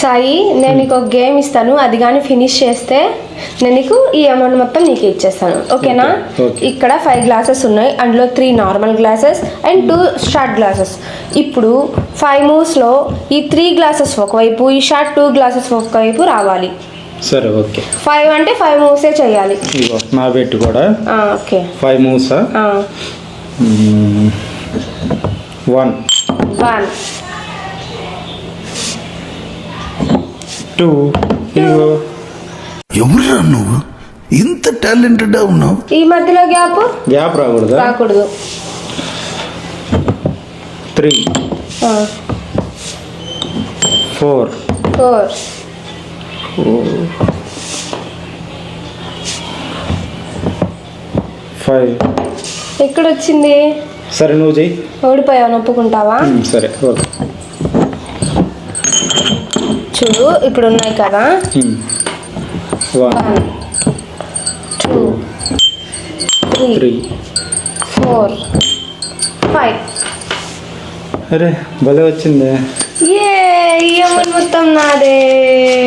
సాయి, నేను నీకు ఒక గేమ్ ఇస్తాను, అది కానీ ఫినిష్ చేస్తే నేను నీకు ఈ అమౌంట్ మొత్తం నీకు ఇచ్చేస్తాను, ఓకేనా? ఇక్కడ 5 గ్లాసెస్ ఉన్నాయి, అందులో 3 normal glasses and 2 short glasses. ఇప్పుడు 5 మూవ్స్లో ఈ 3 గ్లాసెస్ ఒకవైపు, ఈ షార్ట్ 2 గ్లాసెస్ ఒకవైపు రావాలి. సరే, ఓకే. 5 అంటే 5 మూవ్సే చేయాలి. ఇగో నా బెట్ కూడా. ఓకే, 5 మూవ్సా? 1 2 ఇగో. ఎవరురా నువ్వు, ఇంత టాలెంటెడ్ ఉన్నావు? ఈ మధ్యలో గ్యాప్ రాకూడదు. 3 4 5. ఎక్కడ వచ్చింది? సరే, నువ్వు చెయ్యి. ఓడిపోయావు, ఒప్పుకుంటావా? సరే, ఓకే. చూడు, ఇప్పుడు ఉన్నాయి కదా. 1 2 3 4 5. అరే, భలే వచ్చింది. ఏ మొత్తం నాదే.